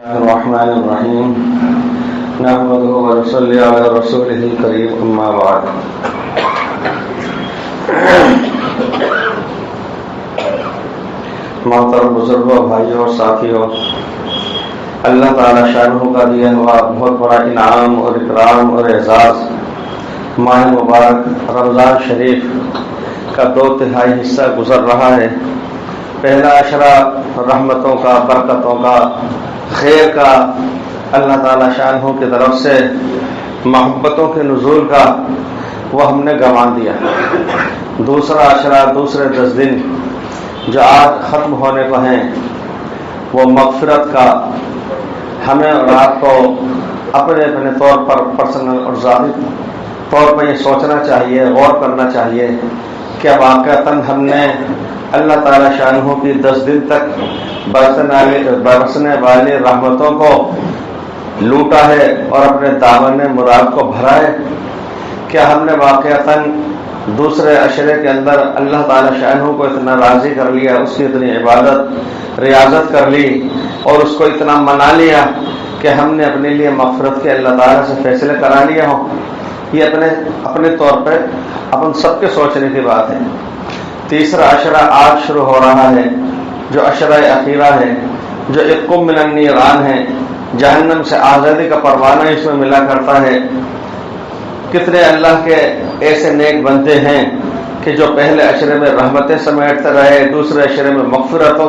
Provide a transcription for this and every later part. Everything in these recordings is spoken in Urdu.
الرحمن الرحیم نحمده ونصلی علی رسوله الکریم اما بعد محترم بزرگوں، بھائیوں اور ساتھیوں، اللہ تعالی شانہ کا دیا ہوا بہت بڑا انعام اور اکرام اور اعزاز ماہ مبارک رمضان شریف کا 2/3 حصہ گزر رہا ہے۔ پہلا عشرہ رحمتوں کا، برکتوں کا، خیر کا، اللہ تعالی شانہ کی طرف سے محبتوں کے نزول کا، وہ ہم نے گنوا دیا۔ دوسرا عشرہ، دوسرے 10 دن جو آج ختم ہونے کو ہیں، وہ مغفرت کا، ہمیں اور آپ کو اپنے اپنے طور پر پرسنل اور ذاتی طور پر یہ سوچنا چاہیے، غور کرنا چاہیے کہ واقعتاً ہم نے اللہ تعالی شانہ کی 10 دن تک برسنے والی رحمتوں کو لوٹا ہے اور اپنے دامن مراد کو بھرا ہے؟ کیا ہم نے واقعتاً دوسرے عشرے کے اندر اللہ تعالی شانہ کو اتنا راضی کر لیا، اس کی اتنی عبادت ریاضت کر لی اور اس کو اتنا منا لیا کہ ہم نے اپنے لیے مغفرت کے اللہ تعالی سے فیصلے کرا لیے ہوں؟ یہ اپنے طور پہ اپن سب کے سوچنے کی بات ہے۔ تیسرا عشرہ آج شروع ہو رہا ہے، جو عشرہ اخیرہ ہے، جو عتق من النیران ہے، جہنم سے آزادی کا پروانہ اس میں ملا کرتا ہے۔ کتنے اللہ کے ایسے نیک بندے ہیں کہ جو پہلے عشرے میں رحمتیں سمیٹتے رہے، دوسرے عشرے میں مغفرتوں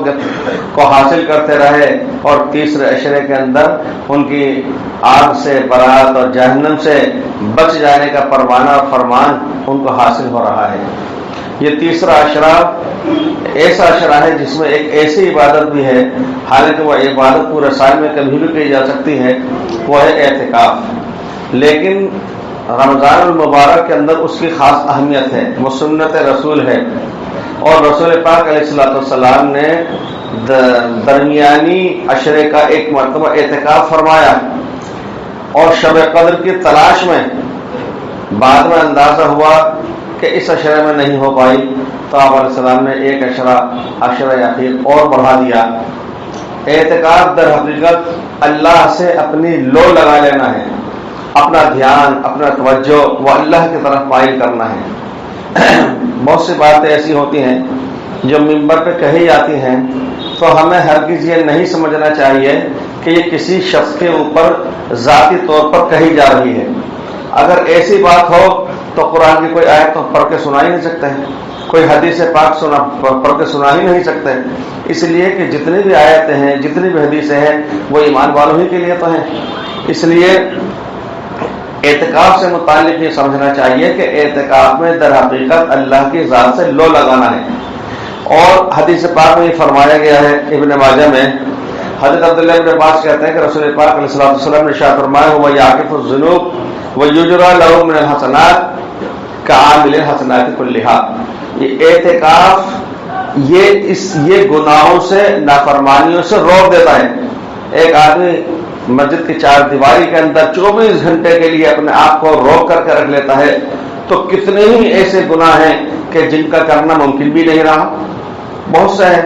کو حاصل کرتے رہے، اور تیسرے عشرے کے اندر ان کی آگ سے برات اور جہنم سے بچ جانے کا پروانہ اور فرمان ان کو حاصل ہو رہا ہے۔ یہ تیسرا عشرہ ایسا عشرہ ہے جس میں ایک ایسی عبادت بھی ہے، حالانکہ وہ عبادت پورے سال میں کبھی بھی کی جا سکتی ہے، وہ ہے اعتکاف۔ لیکن رمضان المبارک کے اندر اس کی خاص اہمیت ہے، وہ سنت رسول ہے، اور رسول پاک علیہ الصلوۃ والسلام نے درمیانی عشرے کا ایک مرتبہ اعتکاف فرمایا، اور شب قدر کی تلاش میں بعد میں اندازہ ہوا کہ اس عشرے میں نہیں ہو پائی، تو آپ علیہ السلام نے ایک عشرہ اخیر اور بڑھا دیا۔ اعتکاف در حقیقت اللہ سے اپنی لو لگا لینا ہے، اپنا دھیان، اپنا توجہ وہ اللہ کی طرف مائل کرنا ہے۔ بہت سی باتیں ایسی ہوتی ہیں جو ممبر پہ کہی جاتی ہیں، تو ہمیں ہرگز یہ نہیں سمجھنا چاہیے کہ یہ کسی شخص کے اوپر ذاتی طور پر کہی جا رہی ہے۔ اگر ایسی بات ہو تو قرآن کی کوئی آیت تو پڑھ کے سنا ہی نہیں سکتے ہیں، کوئی حدیث پاک پڑھ کے سنا ہی نہیں سکتے، اس لیے کہ جتنی بھی آیتیں ہیں، جتنی بھی حدیثیں ہیں، وہ ایمان والوں ہی کے لیے تو ہیں۔ اس لیے اعتکاف سے متعلق یہ سمجھنا چاہیے کہ اعتکاف میں در حقیقت اللہ کی ذات سے لو لگانا ہے۔ اور حدیث پاک میں یہ فرمایا گیا ہے، ابن ماجہ میں حضرت عبداللہ ابن عباس کہتے ہیں کہ رسول پاک علیہ الصلوۃ والسلام نے ارشاد فرمایا، هو یعکف الذنوب ویجری له من الحسنات کعامل الحسنات كلها۔ یہ اعتکاف یہ گناہوں سے، نافرمانیوں سے روک دیتا ہے۔ ایک آدمی مسجد کی 4 دیواری کے اندر 24 گھنٹے کے لیے اپنے آپ کو روک کر کے رکھ لیتا ہے، تو کتنے ہی ایسے گناہ ہیں کہ جن کا کرنا ممکن بھی نہیں رہا، بہت سے ہیں۔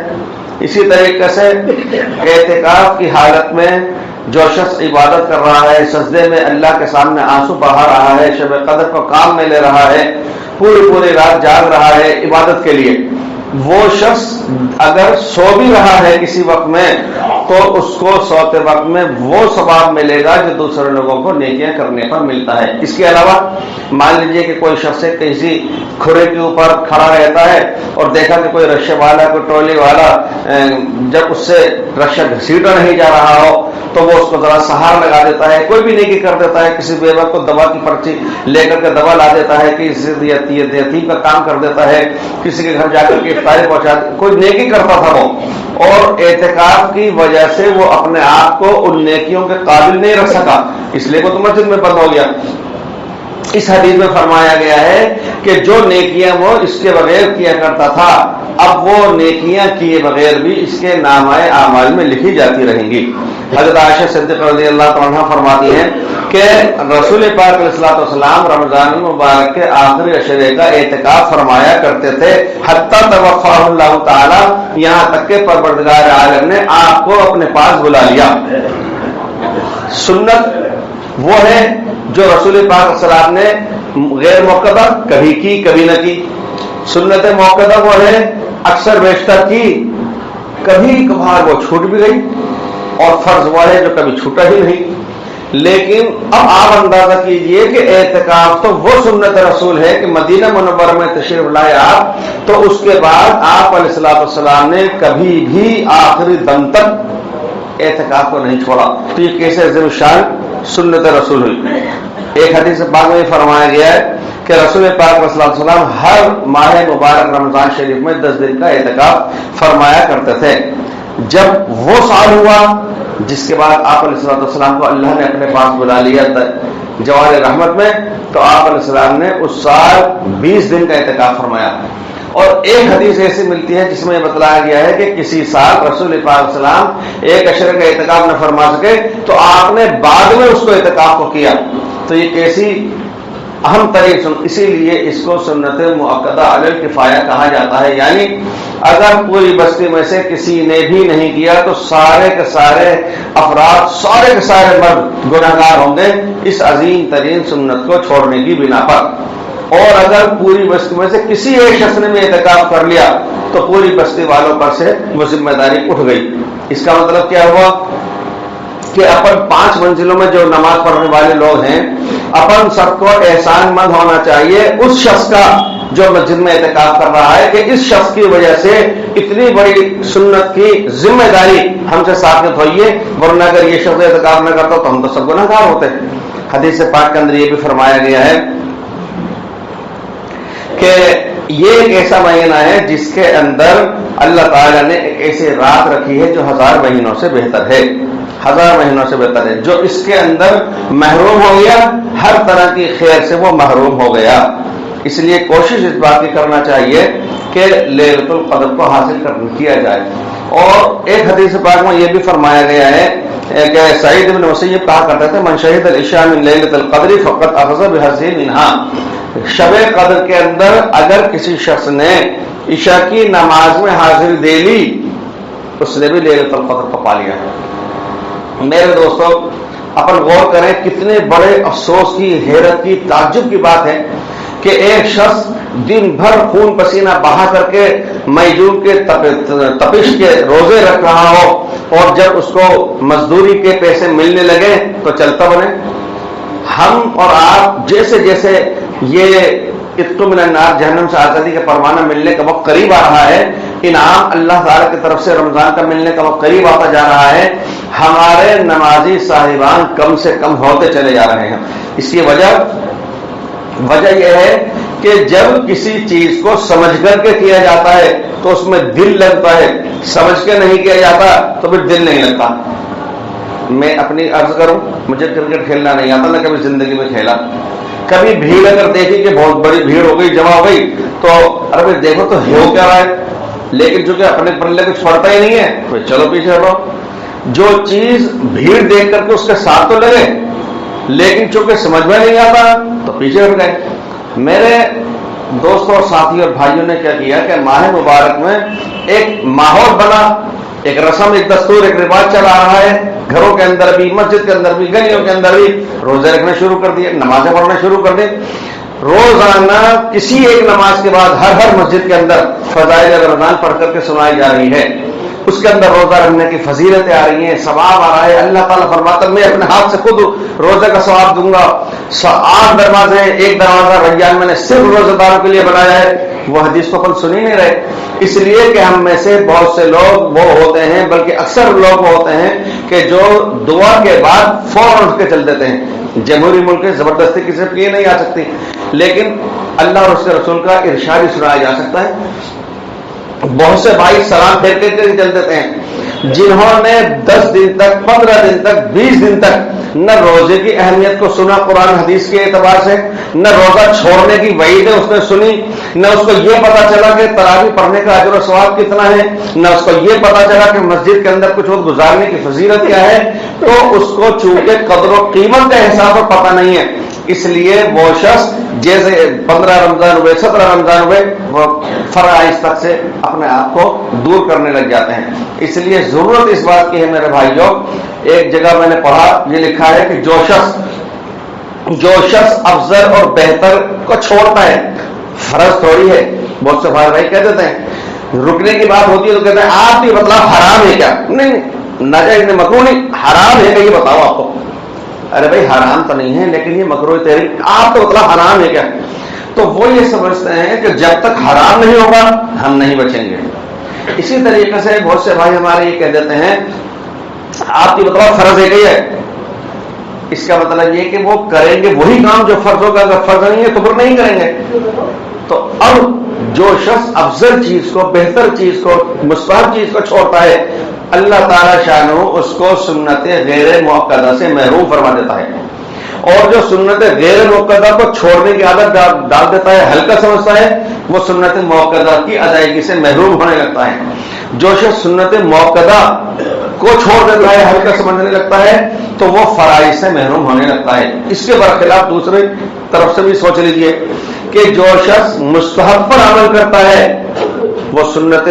اسی طریقے سے اعتکاف کی حالت میں جو شخص عبادت کر رہا ہے، سجدے میں اللہ کے سامنے آنسو بہا رہا ہے، شب قدر کو کام میں لے رہا ہے، پوری رات جاگ رہا ہے عبادت کے لیے، وہ شخص اگر سو بھی رہا ہے کسی وقت میں، تو اس کو سوتے وقت میں وہ ثواب ملے گا جو دوسرے لوگوں کو نیکیاں کرنے پر ملتا ہے۔ اس کے علاوہ مان لیجئے کہ کوئی شخص کسی کھرے کے اوپر کھڑا رہتا ہے اور دیکھا کہ کوئی رکشے والا، کوئی ٹولی والا جب اس سے رکشہ گھسیٹا نہیں جا رہا ہو تو وہ اس کو ذرا سہار لگا دیتا ہے، کوئی بھی نیکی کر دیتا ہے، کسی بے وقت کو دوا کی پرچی لے کر کے دوا لا دیتا ہے، کسی یتیم کا کام کر دیتا ہے، کسی کے گھر جا کر کے افطاری پہنچا، کوئی نیکی کرتا تھا وہ، اور اعتکاف کی وجہ سے وہ اپنے آپ کو ان نیکیوں کے قابل نہیں رکھ سکا، اس لیے وہ تو مسجد میں بند ہو گیا۔ اس حدیث میں فرمایا گیا ہے کہ جو نیکیاں وہ اس کے بغیر کیا کرتا تھا، اب وہ نیکیاں کیے بغیر بھی اس کے نامۂ اعمال میں لکھی جاتی رہیں گی۔ حضرت عائشہ صدیقہ رضی اللہ تعالیٰ عنہ فرماتی ہیں کہ رسول پاک علیہ الصلوۃ والسلام رمضان المبارک کے آخری عشرے کا اعتکاف فرمایا کرتے تھے، حتیٰ توفاہ اللہ تعالی، یہاں تک کہ پروردگار عالم نے آپ کو اپنے پاس بلا لیا۔ سنت وہ ہے جو رسول پاک صلی اللہ علیہ وسلم نے غیر موقع کبھی کی کبھی نہ کی. سنت موقع وہ ہے اکثر بیشتر کی، کبھی کبھار وہ چھوٹ بھی گئی، اور فرض وہ ہے جو کبھی چھوٹا ہی نہیں. لیکن اب آپ اندازہ کیجئے کہ اعتکاف تو وہ سنت رسول ہے کہ مدینہ منورہ میں تشریف لائے آپ، تو اس کے بعد آپ علیہ الصلوۃ والسلام نے کبھی بھی آخری دم تک اعتکاف کو نہیں چھوڑا. تو یہ کیسے عظیم شان سنت رسول ہوئی. ایک حدیث پاک میں فرمایا گیا ہے کہ رسول پاک صلی اللہ علیہ وسلم ہر ماہ مبارک رمضان شریف میں 10 دن کا اعتکاف فرمایا کرتے تھے. جب وہ سال ہوا جس کے بعد آپ علیہ الصلوۃ والسلام کو اللہ نے اپنے پاس بلا لیا جوار رحمت میں، تو آپ علیہ السلام نے اس سال 20 دن کا اعتکاف فرمایا. اور ایک حدیث ایسی ملتی ہے جس میں یہ بتلایا گیا ہے کہ کسی سال رسول پاک علیہ السلام ایک عشرے کا اعتکاف نہ فرما سکے تو آپ نے بعد میں اس کو اعتکاف کو کیا. تو یہ کیسی اہم ترین اسی لیے اس کو سنت مؤکدہ علی الکفایہ کہا جاتا ہے. یعنی اگر پوری بستی میں سے کسی نے بھی نہیں کیا تو سارے کے سارے افراد، سارے کے سارے مرد گناہگار ہوں گے اس عظیم ترین سنت کو چھوڑنے کی بنا پر. اور اگر پوری بستی میں سے کسی ایک شخص نے بھی اعتکاف کر لیا تو پوری بستی والوں پر سے وہ ذمہ داری اٹھ گئی. اس کا مطلب کیا ہوا کہ اپن 5 منزلوں میں جو نماز پڑھنے والے لوگ ہیں، اپن سب کو احسان مند ہونا چاہیے اس شخص کا جو مسجد میں اعتکاف کر رہا ہے کہ اس شخص کی وجہ سے اتنی بڑی سنت کی ذمہ داری ہم سے ثابت ہوئی ہے، ورنہ اگر یہ شخص اعتکاف نہ کرتا تو ہم تو سب گناہگار ہوتے. حدیث پاک کے اندر یہ بھی فرمایا گیا ہے کہ یہ ایک ایسا مہینہ ہے جس کے اندر اللہ تعالیٰ نے ایک ایسی رات رکھی ہے جو 1000 مہینوں سے بہتر ہے. 1000 مہینوں سے بہتر ہے. جو اس کے اندر محروم ہو گیا ہر طرح کی خیر سے وہ محروم ہو گیا. اس لیے کوشش اس بات کی کرنا چاہیے کہ لیلۃ القدر کو حاصل کیا جائے. اور ایک حدیث پاک میں یہ بھی فرمایا گیا ہے کہ سعید بن مسیب کہا کرتے تھے من شہد العشاء من لیلۃ القدر فقد اخذ بحظ منها. شب قدر کے اندر اگر کسی شخص نے عشاء کی نماز میں حاضری دے لی اس نے بھی لیلۃ القدر کو پا لیا. میرے دوستو اپن غور کریں کتنے بڑے افسوس کی، حیرت کی، تعجب کی بات ہے کہ ایک شخص دن بھر خون پسینہ بہا کر کے مئی جون کے تپش کے روزے رکھ رہا ہو، اور جب اس کو مزدوری کے پیسے ملنے لگے تو چلتا بنے. ہم اور آپ جیسے جیسے یہ اتق من النار جہنم سے آزادی کا پروانہ ملنے کا وقت قریب آ رہا ہے، انعام اللہ تعالیٰ کی طرف سے رمضان کا ملنے کا وقت قریب آتا جا رہا ہے، ہمارے نمازی صاحبان کم سے کم ہوتے چلے جا رہے ہیں. اس کی وجہ یہ ہے کہ جب کسی چیز کو سمجھ کر کے کیا جاتا ہے تو اس میں دل لگتا ہے، سمجھ کے نہیں کیا جاتا تو پھر دل نہیں لگتا. میں اپنی عرض کروں، مجھے کرکٹ کھیلنا نہیں آتا، میں کبھی زندگی میں کھیلا. کبھی بھیڑ اگر دیکھی کہ بہت بڑی بھیڑ ہو گئی، جمع ہو گئی، تو ارے دیکھو تو ہو کیا رہا ہے، لیکن چونکہ اپنے پلے کچھ پڑتا ہی نہیں ہے تو چلو پیچھے ہٹو. جو چیز بھیڑ دیکھ کر کے اس کے ساتھ تو لگے لیکن چونکہ سمجھ میں نہیں آتا تو پیچھے ہٹ گئے. میرے دوستوں اور ساتھیوں اور بھائیوں نے کیا کیا کہ ماہ مبارک میں ایک ماحول بنا، ایک رسم، ایک دستور، ایک رواج چلا آ رہا ہے. گھروں کے اندر بھی، مسجد کے اندر بھی، گلیوں کے اندر بھی روزے رکھنے شروع کر دیے، نمازیں پڑھنا شروع کر دی. روزانہ کسی ایک نماز کے بعد ہر مسجد کے اندر فضائل رمضان پڑھ کر کے سنائی جا رہی ہے. اس کے اندر روزہ رکھنے کی فضیلتیں آ رہی ہیں، ثواب آ رہا ہے. اللہ تعالیٰ فرماتا ہے میں اپنے ہاتھ سے خود روزے کا ثواب دوں گا. 8 دروازے ہیں، ایک دروازہ ریان میں نے صرف روزہ داروں کے لیے بنایا ہے. وہ حدیث کو اپن سن ہی نہیں رہے، اس لیے کہ ہم میں سے بہت سے لوگ وہ ہوتے ہیں، بلکہ اکثر لوگ وہ ہوتے ہیں کہ جو دعا کے بعد فوراً اٹھ کے چل دیتے ہیں. جمہوری ملک ہے، زبردستی کسی کی نہیں آ سکتی، لیکن اللہ اور اس کے رسول کا ارشاد ہی سنایا جا سکتا ہے. بہت سے بھائی سلام پھیر کے چل دیتے ہیں جنہوں نے 10 دن تک، 15 دن تک، 20 دن تک نہ روزے کی اہمیت کو سنا قرآن حدیث کے اعتبار سے، نہ روزہ چھوڑنے کی وعیدیں اس نے سنی، نہ اس کو یہ پتا چلا کہ تراویح پڑھنے کا اجر و ثواب کتنا ہے، نہ اس کو یہ پتا چلا کہ مسجد کے اندر کچھ وقت گزارنے کی فضیلت کیا ہے. تو اس کو چونکہ قدر و قیمت کا احساس اور پتہ نہیں ہے، اس لیے وہ شخص جیسے 15 رمضان ہوئے 17 رمضان ہوئے وہ فرائض تک سے اپنے آپ کو دور کرنے لگ جاتے ہیں. اس لیے ضرورت اس بات کی ہے میرے بھائیوں. ایک جگہ میں نے پڑھا یہ لکھا ہے کہ جو شخص افضل اور بہتر کو چھوڑتا ہے، فرض تھوڑی ہے. بہت سے بھائی کہہ دیتے ہیں رکنے کی بات ہوتی ہے تو کہتے ہیں آپ یہ مطلب حرام ہے کیا؟ نہیں، ناجائز نہیں، مکروہ نہیں، حرام ہے کہ یہ بتاؤ آپ کو. ارے بھائی حرام تو نہیں ہے لیکن یہ مکروہ تحریم، آپ تو مطلب حرام ہے کیا؟ تو وہ یہ سمجھتے ہیں کہ جب تک حرام نہیں ہوگا ہم نہیں بچیں گے. اسی طریقے سے بہت سے بھائی ہمارے یہ کہہ دیتے ہیں آپ کی مطلب فرض ہے کہ یہ، اس کا مطلب یہ کہ وہ کریں گے وہی کام جو فرض ہوگا، اگر فرض نہیں ہے تو پھر نہیں کریں گے. تو اب جو شخص افضل چیز کو، بہتر چیز کو، مستحب چیز کو چھوڑتا ہے، اللہ تعالی شانہ اس کو سنت غیر مؤکدہ سے محروم فرما دیتا ہے. اور جو سنت غیر مؤکدہ کو چھوڑنے کی عادت ڈال دیتا ہے، ہلکا سمجھتا ہے، وہ سنت مؤکدہ کی ادائیگی سے محروم ہونے لگتا ہے. جو شخص سنت مؤکدہ کو چھوڑ دیتا ہے، ہلکا سمجھنے لگتا ہے، تو وہ فرائض سے محروم ہونے لگتا ہے. اس کے برخلاف دوسرے طرف سے بھی سوچ لیجئے کہ جو شخص مستحب پر عمل کرتا ہے وہ سنت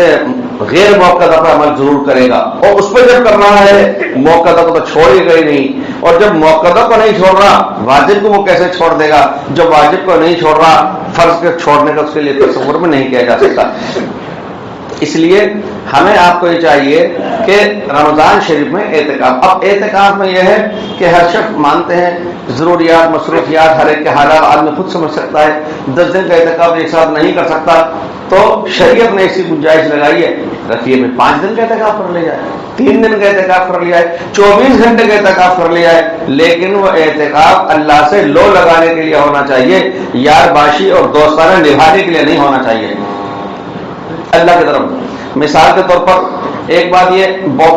غیر موقعہ پر عمل ضرور کرے گا، اور اس پہ جب کر رہا ہے موقعہ کو تو چھوڑے گا ہی نہیں. اور جب موقعہ کو نہیں چھوڑ رہا واجب کو وہ کیسے چھوڑ دے گا؟ جب واجب کو نہیں چھوڑ رہا فرض کے چھوڑنے کا اس کے لیے تصور میں نہیں کیا جا سکتا. اس لیے ہمیں آپ کو یہ چاہیے کہ رمضان شریف میں اعتکاف، اب اعتکاف میں یہ ہے کہ ہر شخص مانتے ہیں ضروریات مصروفیات ہر ایک کے حالات آدمی خود سمجھ سکتا ہے. 10 دن کا اعتکاف ایک ساتھ نہیں کر سکتا، تو شریعت نے ایسی گنجائش لگائی ہے رکھیے میں 5 دن کا اعتکاف کر لیا ہے، 3 دن کا اعتکاف کر لیا ہے، 24 گھنٹے کا اعتکاف کر لیا ہے. لیکن وہ اعتکاف اللہ سے لو لگانے کے لیے ہونا چاہیے، یار باشی اور دوستانہ نبھانے کے لیے نہیں ہونا چاہیے اللہ کی طرف. مثال کے طور پر ایک بات یہ،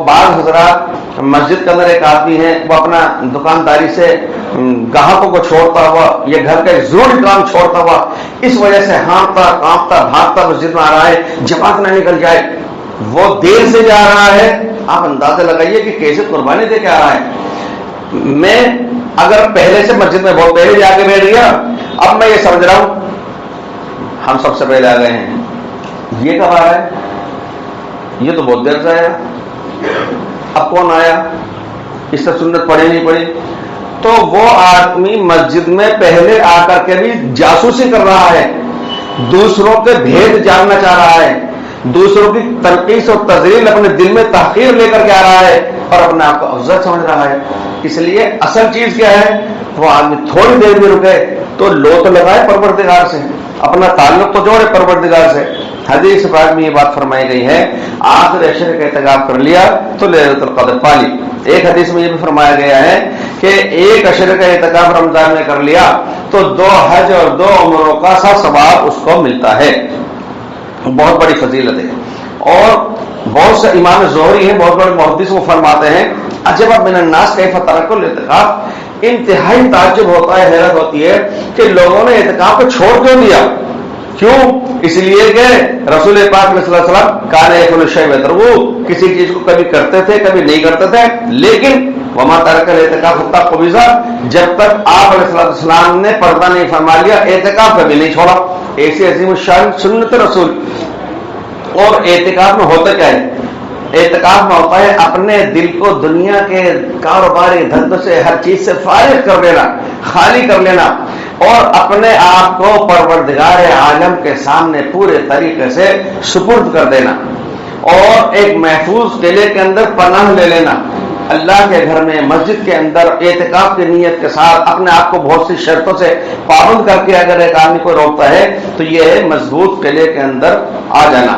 بعض حضرات مسجد کے اندر ایک آدمی ہے وہ اپنا دکانداری سے گاہکوں کو چھوڑتا ہوا یا گھر کا ایک ضروری کام چھوڑتا ہوا اس وجہ سے ہانپتا کانپتا بھاگتا مسجد میں آ رہا ہے، جماعت نہ نکل جائے، وہ دیر سے جا رہا ہے. آپ اندازہ لگائیے کہ کیسے قربانی دے کے آ رہا ہے. میں اگر پہلے سے مسجد میں بہت پہلے جا کے بیٹھ گیا، اب میں یہ سمجھ رہا ہوں ہم سب سے پہلے آ گئے ہیں، یہ کب آ رہا ہے؟ یہ تو بہت دیر سے آیا، اب کون آیا؟ اس سے سنت پڑھی نہیں پڑھی؟ تو وہ آدمی مسجد میں پہلے آ کر کے بھی جاسوسی کر رہا ہے، دوسروں کے بھید جاننا چاہ رہا ہے، دوسروں کی تنقید اور تذلیل اپنے دل میں تحقیر لے کر کے آ رہا ہے اور اپنے آپ کو افضل سمجھ رہا ہے. اس لیے اصل چیز کیا ہے؟ وہ آدمی تھوڑی دیر میں رکے تو لو تو لگائے پروردگار سے، اپنا تعلق تو جوڑے پروردگار سے. حدیث پاک میں یہ بات فرمائی گئی ہے آخر عشرے کا اعتکاف کر لیا تو لیلۃ القدر پا لی. ایک حدیث میں یہ بھی فرمایا گیا ہے کہ ایک عشرے کا اعتکاف رمضان میں کر لیا تو 2 حج اور 2 عمروں کا سا ثواب اس کو ملتا ہے. بہت بڑی فضیلت ہے. اور بہت سے امام زہری ہیں، بہت بڑے محدث، وہ فرماتے ہیں عجب من الناس کیف ترکوا الاعتکاف. انتہائی تعجب ہوتا ہے، حیرت ہوتی ہے کہ لوگوں نے اعتکاف کو چھوڑ کیوں دیا. کیوں؟ اس لیے کہ رسول پاک صلی اللہ علیہ وسلم کان یفعل الشیء ویترکہ، کسی چیز کو کبھی کرتے تھے کبھی نہیں کرتے تھے، لیکن وما ترک الاعتکاف حتی قبض، جب تک آپ علیہ السلام نے پردہ نہیں فرما لیا اعتکاف کبھی نہیں چھوڑا. ایسی عظیم الشان سنت رسول. اور اعتکاف میں ہوتا کیا ہے؟ اعتکاف میں ہوتا ہے اپنے دل کو دنیا کے کاروباری دھندوں سے ہر چیز سے فارغ کر لینا، خالی کر لینا، اور اپنے آپ کو پروردگار عالم کے سامنے پورے طریقے سے سپرد کر دینا، اور ایک محفوظ قلعے کے اندر پناہ لے لینا اللہ کے گھر میں، مسجد کے اندر اعتکاف کی نیت کے ساتھ اپنے آپ کو بہت سی شرطوں سے پابند کر کے اگر ایک آدمی کو روکتا ہے تو یہ ہے مضبوط قلعے کے اندر آ جانا،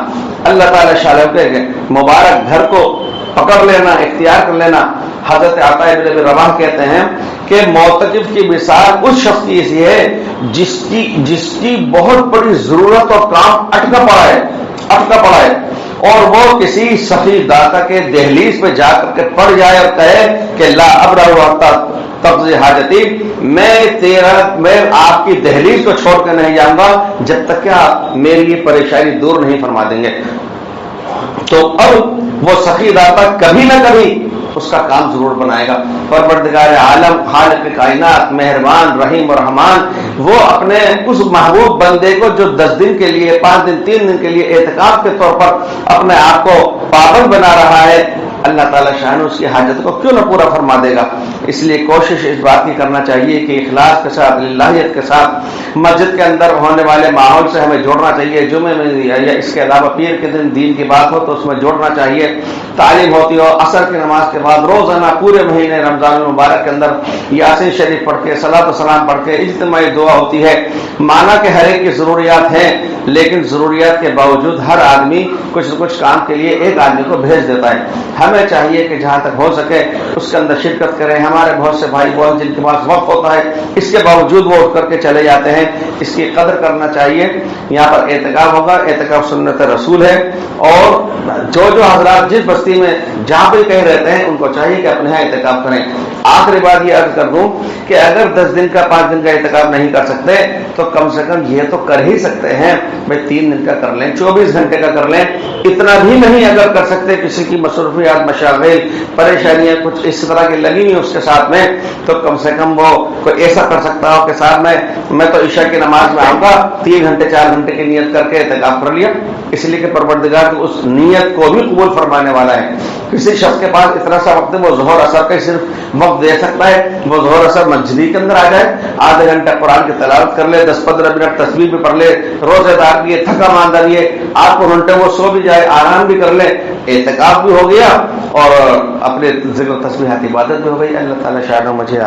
اللہ تعالی شاہ کے مبارک گھر کو پکڑ لینا، اختیار کر لینا. حضرت عطا بن ابی رباح کہتے ہیں کہ معتکف کی مثال اس شخص کی ایسی ہے جس کی بہت بڑی ضرورت اور کام اٹکا پڑا ہے اور وہ کسی سخی داتا کے دہلیز پہ جا کر کے پڑ جائے اور کہے کہ لا ابرح حتی تقضی حاجتی، میں آپ کی دہلیز کو چھوڑ کے نہیں جاؤں گا جب تک کہ آپ میری یہ پریشانی دور نہیں فرما دیں گے. تو اب وہ سخی داتا کبھی نہ کبھی اس کا کام ضرور بنائے گا۔ پروردگار عالم خالق کائنات مہربان رحیم اور رحمان وہ اپنے اس محبوب بندے کو جو 10 دن کے لیے 5 دن 3 دن کے لیے اعتکاف کے طور پر اپنے آپ کو پابند بنا رہا ہے، اللہ تعالیٰ شاہ اس کی حاجت کو کیوں نہ پورا فرما دے گا۔ اس لیے کوشش اس بات کی کرنا چاہیے کہ اخلاص کے ساتھ للہیت کے ساتھ مسجد کے اندر ہونے والے ماحول سے ہمیں جوڑنا چاہیے۔ جمعے میں یا اس کے علاوہ پیر کے دن دین کی بات ہو تو اس میں جوڑنا چاہیے، تعلیم ہوتی ہو، عصر کی نماز کے بعد روزانہ پورے مہینے رمضان المبارک کے اندر یاسین شریف پڑھ کے صلاۃ و سلام پڑھ کے اجتماعی دعا ہوتی ہے۔ مانا کہ ہر ایک کی ضروریات ہیں، لیکن ضروریات کے باوجود ہر آدمی کچھ نہ کچھ کام کے لیے ایک آدمی کو بھیج دیتا ہے۔ ہمیں چاہیے کہ جہاں تک ہو سکے اس کے اندر شرکت کریں۔ ہمارے بہت سے بھائی بہن جن کے پاس وقت ہوتا ہے اس کے باوجود وہ اٹھ کر کے چلے جاتے ہیں، اس کی قدر کرنا چاہیے۔ یہاں پر اعتکاف ہوگا، اعتکاف سنت رسول ہے، اور جو حضرات جس بستی میں جہاں بھی کہیں رہتے ہیں ان کو چاہیے کہ اپنے یہاں اعتکاف کریں۔ آخری بات یہ عرض کر دوں کہ اگر 10 دن کا 5 دن کا اعتکاف نہیں کر سکتے تو کم سے کم یہ تو کر ہی سکتے ہیں بھائی 3 دن کا کر لیں، 24 گھنٹے کا کر لیں۔ اتنا بھی نہیں اگر کر سکتے، کسی کی مصروفیات مشاغل پریشانیاں کچھ اس طرح کی لگی ہوئی اس کے ساتھ میں، تو کم سے کم وہ کوئی ایسا کر سکتا ہو کہ ساتھ میں تو عشاء کی نماز میں آؤں گا، 3 گھنٹے 4 گھنٹے کی نیت کر کے اعتکاف کر لیا، اس لیے کہ پروردگار تو اس نیت کو بھی قبول فرمانے والا ہے۔ کسی شخص کے پاس اتنا سا وقت ہے وہ ظہر اثر کا صرف وقت دے سکتا ہے، وہ ظہر اثر مسجد کے اندر آ جائے، آدھا گھنٹہ قرآن کی تلاوت کر لے، 10-15 منٹ تسبیح بھی پڑھ لے، روزے دار بھی تھکا ماندہ بھی ہے، 8 گھنٹے وہ سو بھی جائے، آرام بھی کر لے، اعتکاف بھی ہو گیا اور اپنے ذکر تسبیحات عبادت بھی ہو گئی۔ اللہ تعالیٰ شاید مجھے